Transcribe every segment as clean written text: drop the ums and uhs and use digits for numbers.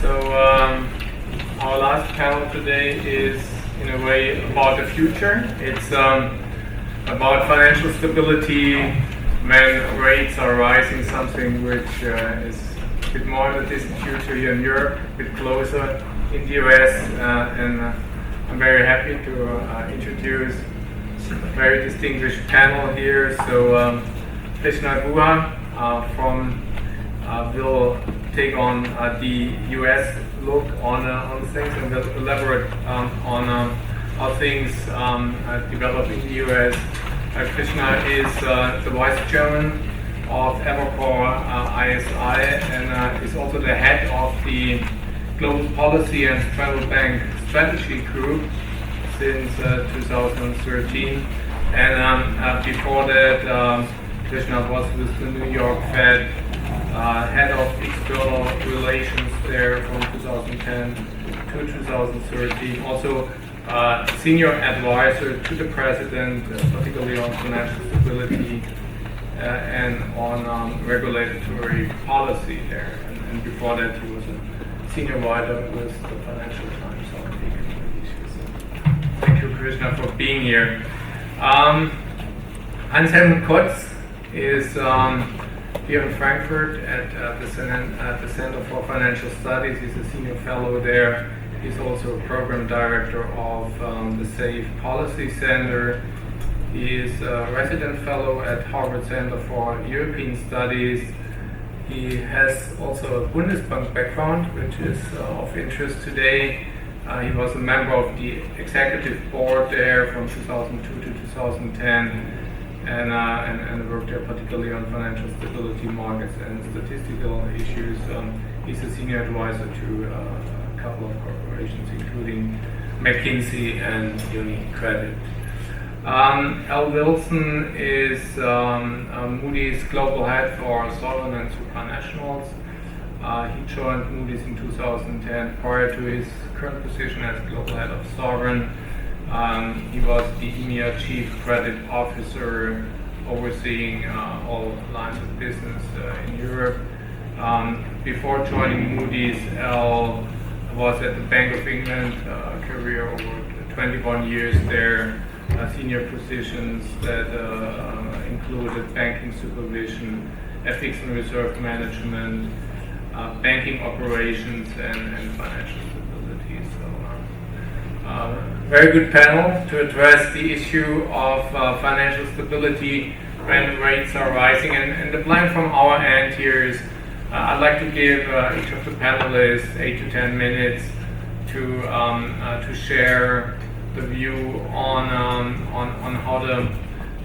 Our last panel today is, in a way, about the future. It's about financial stability when rates are rising, something which is a bit more in the distant future here in Europe, a bit closer in the US, and I'm very happy to introduce a very distinguished panel here. So Krishna Guha will take on the US look on things, and will elaborate on how things develop in the US. Krishna is the vice chairman of Evercore ISI and is also the head of the Global Policy and Travel Bank Strategy Group since 2013. And before that, Krishna was with the New York Fed, head of external relations there from 2010 to 2013. Also senior advisor to the president, particularly on financial stability and on regulatory policy there. And before that, he was a senior writer with the Financial Times on economic issues. Thank you, Krishna, for being here. Hans-Helmut Kotz is here in Frankfurt at the Center for Financial Studies. He's a senior fellow there. He's also a program director of the SAFE Policy Center. He is a resident fellow at Harvard Center for European Studies. He has also a Bundesbank background, which is of interest today. He was a member of the executive board there from 2002 to 2010. And worked there particularly on financial stability markets and statistical issues. He's a senior advisor to a couple of corporations, including McKinsey and UniCredit. Al Wilson is Moody's global head for sovereign and supranationals. He joined Moody's in 2010 prior to his current position as global head of sovereign. He was the EMEA Chief Credit Officer, overseeing all lines of business in Europe. Before joining Moody's, Al was at the Bank of England, career over 21 years there, senior positions that included banking supervision, FX and reserve management, banking operations, and financial stability. Very good panel to address the issue of financial stability when rates are rising. And the plan from our end here is I'd like to give each of the panelists 8 to 10 minutes to share the view on how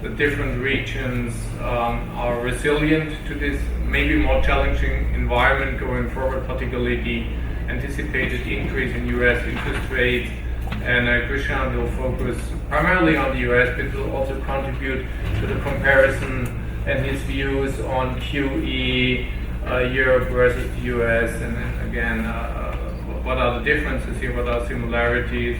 the different regions are resilient to this maybe more challenging environment going forward, particularly the anticipated increase in US interest rates. And Krishna will focus primarily on the US, but will also contribute to the comparison and his views on QE, Europe versus the US, and then again, what are the differences here, what are similarities.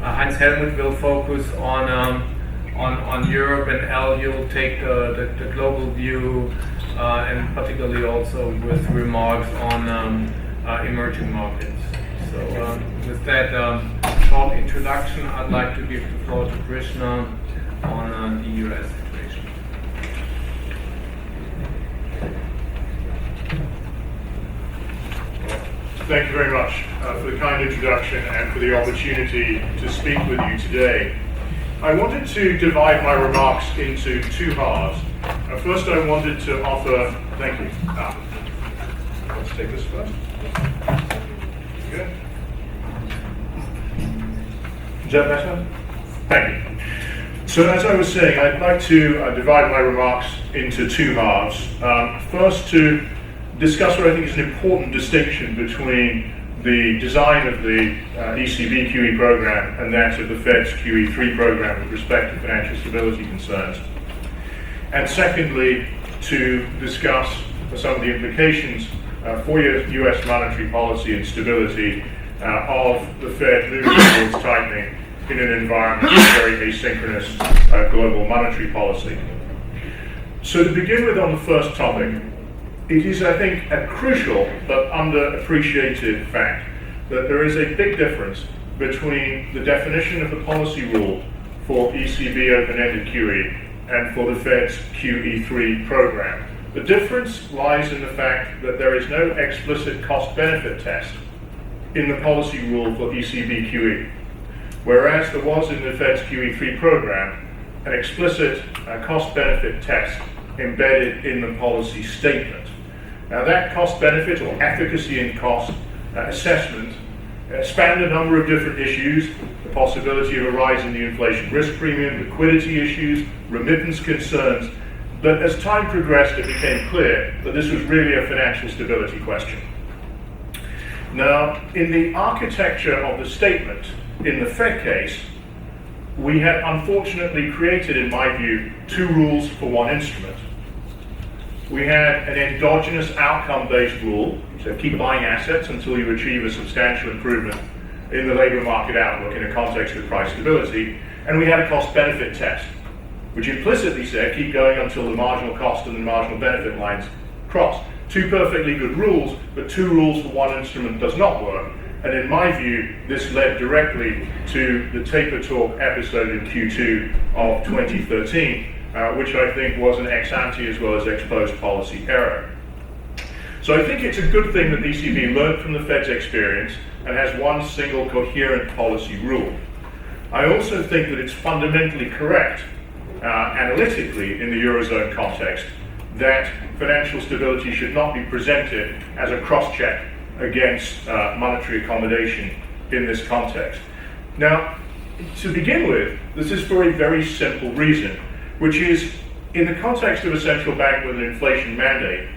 Hans-Helmut will focus on Europe, and Al, you'll take the global view, and particularly also with remarks on emerging markets. So with that short introduction, I'd like to give the floor to Krishna on the US situation. Thank you very much for the kind introduction and for the opportunity to speak with you today. I wanted to divide my remarks into two halves. First, I wanted to offer, thank you. Let's take this first. Good. Is that better? Thank you. So as I was saying, I'd like to divide my remarks into two halves. First, to discuss what I think is an important distinction between the design of the ECB QE program and that of the Fed's QE3 program with respect to financial stability concerns. And secondly, to discuss some of the implications for US monetary policy and stability of the Fed moving towards tightening in an environment of very asynchronous global monetary policy. So to begin with on the first topic, it is, I think, a crucial but underappreciated fact that there is a big difference between the definition of the policy rule for ECB open-ended QE and for the Fed's QE3 program. The difference lies in the fact that there is no explicit cost-benefit test in the policy rule for ECB QE, whereas there was in the Fed's QE3 program an explicit cost-benefit test embedded in the policy statement. Now that cost-benefit or efficacy in cost assessment spanned a number of different issues: the possibility of a rise in the inflation risk premium, liquidity issues, remittance concerns. But as time progressed, it became clear that this was really a financial stability question. Now, in the architecture of the statement, in the Fed case, we had unfortunately created, in my view, two rules for one instrument. We had an endogenous outcome-based rule, so keep buying assets until you achieve a substantial improvement in the labor market outlook in a context of price stability, and we had a cost-benefit test, which implicitly said keep going until the marginal cost and the marginal benefit lines cross. Two perfectly good rules, but two rules for one instrument does not work. And in my view, this led directly to the taper talk episode in Q2 of 2013, which I think was an ex-ante as well as ex-post policy error. So I think it's a good thing that the ECB learned from the Fed's experience and has one single coherent policy rule. I also think that it's fundamentally correct, analytically in the Eurozone context, that financial stability should not be presented as a cross-check against monetary accommodation in this context. Now, to begin with, this is for a very simple reason, which is, in the context of a central bank with an inflation mandate,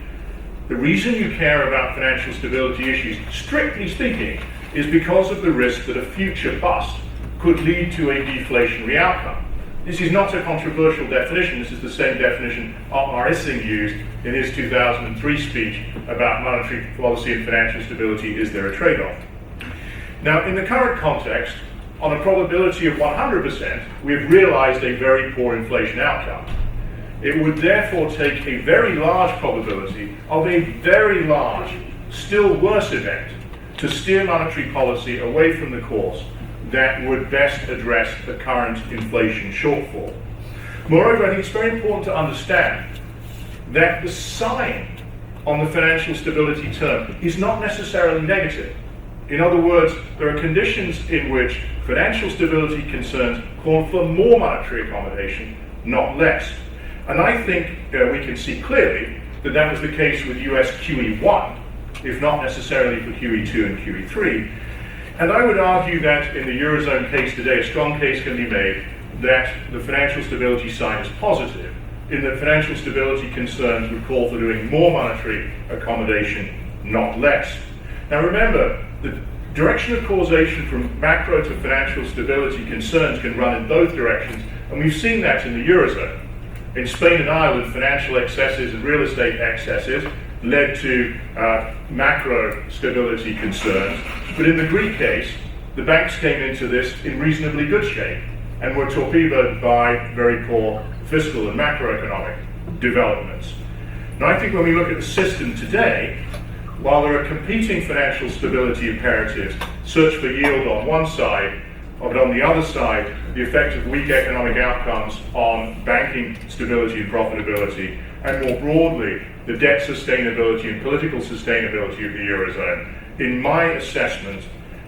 the reason you care about financial stability issues, strictly speaking, is because of the risk that a future bust could lead to a deflationary outcome. This is not a controversial definition. This is the same definition Otmar Issing used in his 2003 speech about monetary policy and financial stability. Is there a trade-off? Now, in the current context, on a probability of 100%, we've realized a very poor inflation outcome. It would therefore take a very large probability of a very large, still worse event to steer monetary policy away from the course that would best address the current inflation shortfall. Moreover, I think it's very important to understand that the sign on the financial stability term is not necessarily negative. In other words, there are conditions in which financial stability concerns call for more monetary accommodation, not less. And I think we can see clearly that that was the case with US QE1, if not necessarily for QE2 and QE3. And I would argue that in the Eurozone case today, a strong case can be made that the financial stability sign is positive, in that financial stability concerns would call for doing more monetary accommodation, not less. Now remember, the direction of causation from macro to financial stability concerns can run in both directions, and we've seen that in the Eurozone. In Spain and Ireland, financial excesses and real estate excesses led to macro stability concerns. But in the Greek case, the banks came into this in reasonably good shape and were torpedoed by very poor fiscal and macroeconomic developments. Now, I think when we look at the system today, while there are competing financial stability imperatives, search for yield on one side, but on the other side, the effect of weak economic outcomes on banking stability and profitability, and more broadly, the debt sustainability and political sustainability of the Eurozone. In my assessment,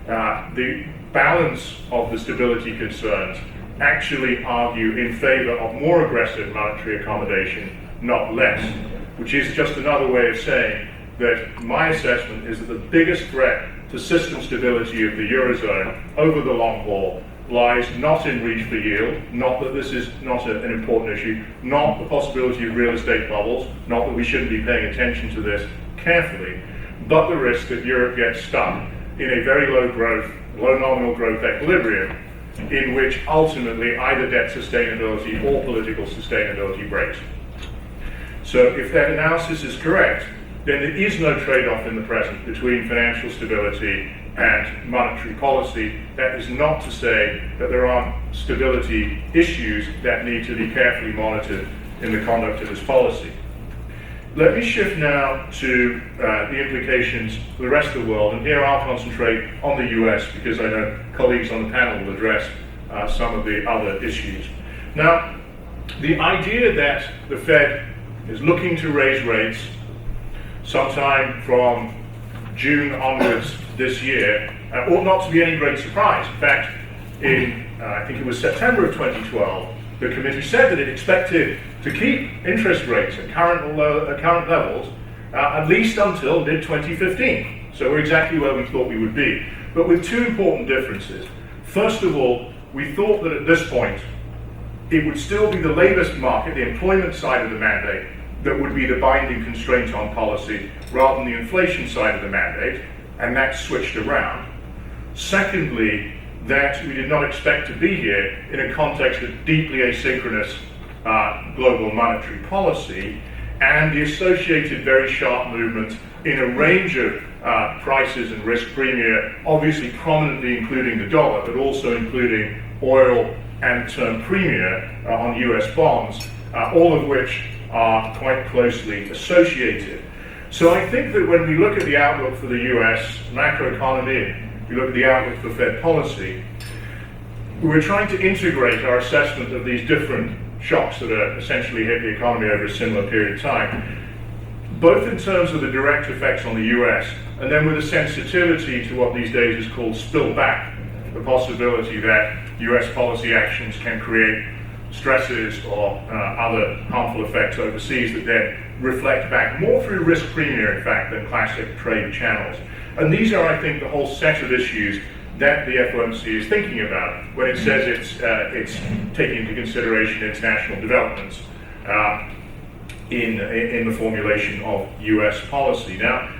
the balance of the stability concerns actually argue in favor of more aggressive monetary accommodation, not less, which is just another way of saying that my assessment is that the biggest threat to system stability of the Eurozone over the long haul lies not in reach for yield, not that this is not an important issue, not the possibility of real estate bubbles, not that we shouldn't be paying attention to this carefully, but the risk that Europe gets stuck in a very low growth, low nominal growth equilibrium in which ultimately either debt sustainability or political sustainability breaks. So if that analysis is correct, then there is no trade-off in the present between financial stability and monetary policy. That is not to say that there aren't stability issues that need to be carefully monitored in the conduct of this policy. let me shift now to the implications for the rest of the world, and here I'll concentrate on the US because I know colleagues on the panel will address some of the other issues. Now, the idea that the Fed is looking to raise rates sometime from June onwards this year ought not to be any great surprise. In fact, in I think it was September of 2012, the committee said that it expected to keep interest rates at current levels at least until mid-2015. So we're exactly where we thought we would be, but with two important differences. First of all, we thought that at this point, it would still be the labor market, the employment side of the mandate, that would be the binding constraint on policy rather than the inflation side of the mandate, and that switched around. Secondly, that we did not expect to be here in a context of deeply asynchronous global monetary policy and the associated very sharp movements in a range of prices and risk premia, obviously prominently including the dollar, but also including oil and term premia on US bonds, all of which are quite closely associated. So I think that when we look at the outlook for the US macroeconomy, we look at the outlook for Fed policy, we're trying to integrate our assessment of these different shocks that are essentially hit the economy over a similar period of time, both in terms of the direct effects on the US, and then with a sensitivity to what these days is called spillback, the possibility that US policy actions can create stresses or other harmful effects overseas that then reflect back more through risk premia, in fact, than classic trade channels. And these are, I think, the whole set of issues that the FOMC is thinking about when it says it's taking into consideration international developments in the formulation of US policy. Now,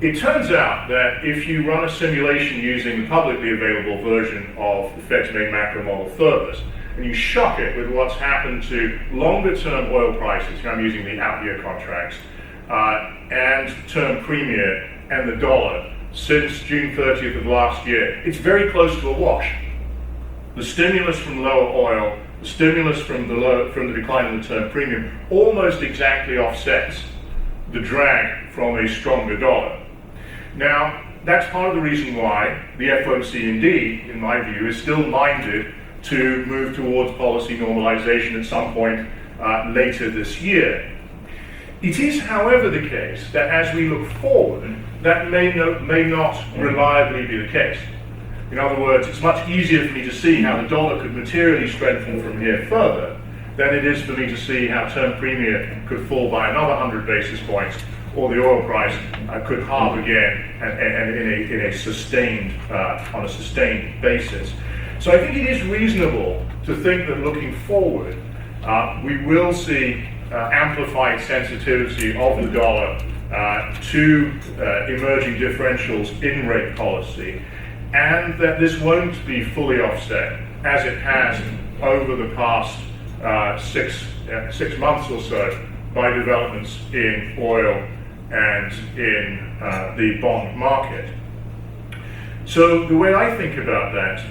it turns out that if you run a simulation using the publicly available version of the Fed's main macro model Thurbus, and you shock it with what's happened to longer-term oil prices, here I'm using the out-year contracts, and term premia and the dollar since June 30th of last year, it's very close to a wash. The stimulus from lower oil, the stimulus from the decline in the term premium almost exactly offsets the drag from a stronger dollar. Now, that's part of the reason why the FOMC indeed, in my view, is still minded to move towards policy normalization at some point later this year. It is, however, the case that as we look forward, that may not reliably be the case. In other words, it's much easier for me to see how the dollar could materially strengthen from here further than it is for me to see how term premia could fall by another 100 basis points, or the oil price could halve again and in a sustained, on a sustained basis. So I think it is reasonable to think that looking forward, we will see amplified sensitivity of the dollar to emerging differentials in rate policy, and that this won't be fully offset as it has over the past 6 months or so by developments in oil and in the bond market. So the way I think about that,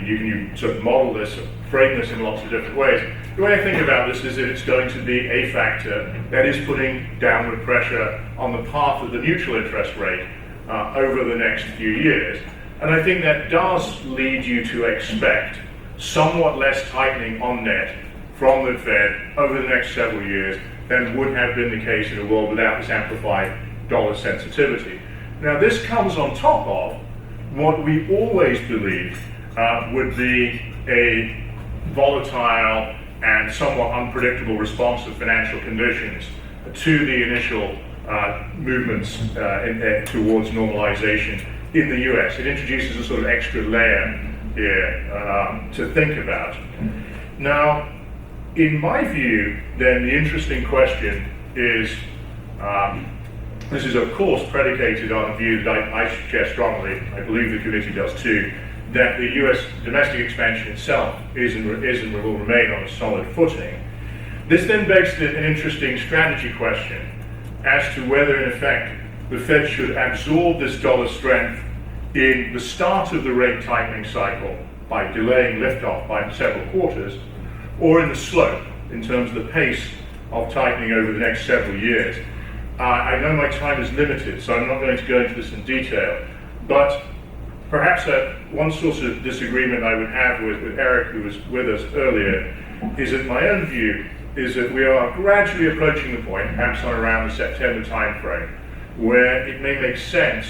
you can sort of model this, frame this in lots of different ways. The way I think about this is that it's going to be a factor that is putting downward pressure on the path of the neutral interest rate over the next few years. And I think that does lead you to expect somewhat less tightening on net from the Fed over the next several years than would have been the case in a world without this amplified dollar sensitivity. Now, this comes on top of what we always believed would be a volatile and somewhat unpredictable response of financial conditions to the initial movements towards normalization in the US. It introduces a sort of extra layer here to think about. Now, in my view, then the interesting question is, this is of course predicated on a view that I share strongly, I believe the committee does too, that the US domestic expansion itself is and will remain on a solid footing. This then begs an interesting strategy question as to whether in effect the Fed should absorb this dollar strength in the start of the rate tightening cycle by delaying liftoff by several quarters, or in the slope in terms of the pace of tightening over the next several years. I know my time is limited, so I'm not going to go into this in detail, but perhaps one source of disagreement I would have with Eric, who was with us earlier, is that my own view is that we are gradually approaching the point, perhaps on around the September timeframe, where it may make sense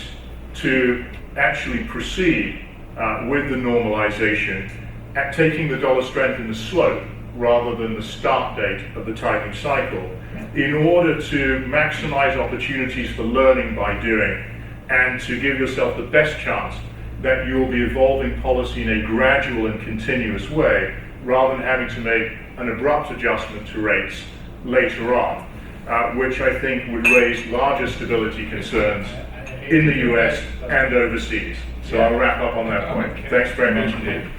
to actually proceed with the normalization at taking the dollar strength in the slope rather than the start date of the tightening cycle, in order to maximize opportunities for learning by doing, and to give yourself the best chance that you'll be evolving policy in a gradual and continuous way, rather than having to make an abrupt adjustment to rates later on, which I think would raise larger stability concerns in the US and overseas. So I'll wrap up on that point. Thanks very much indeed.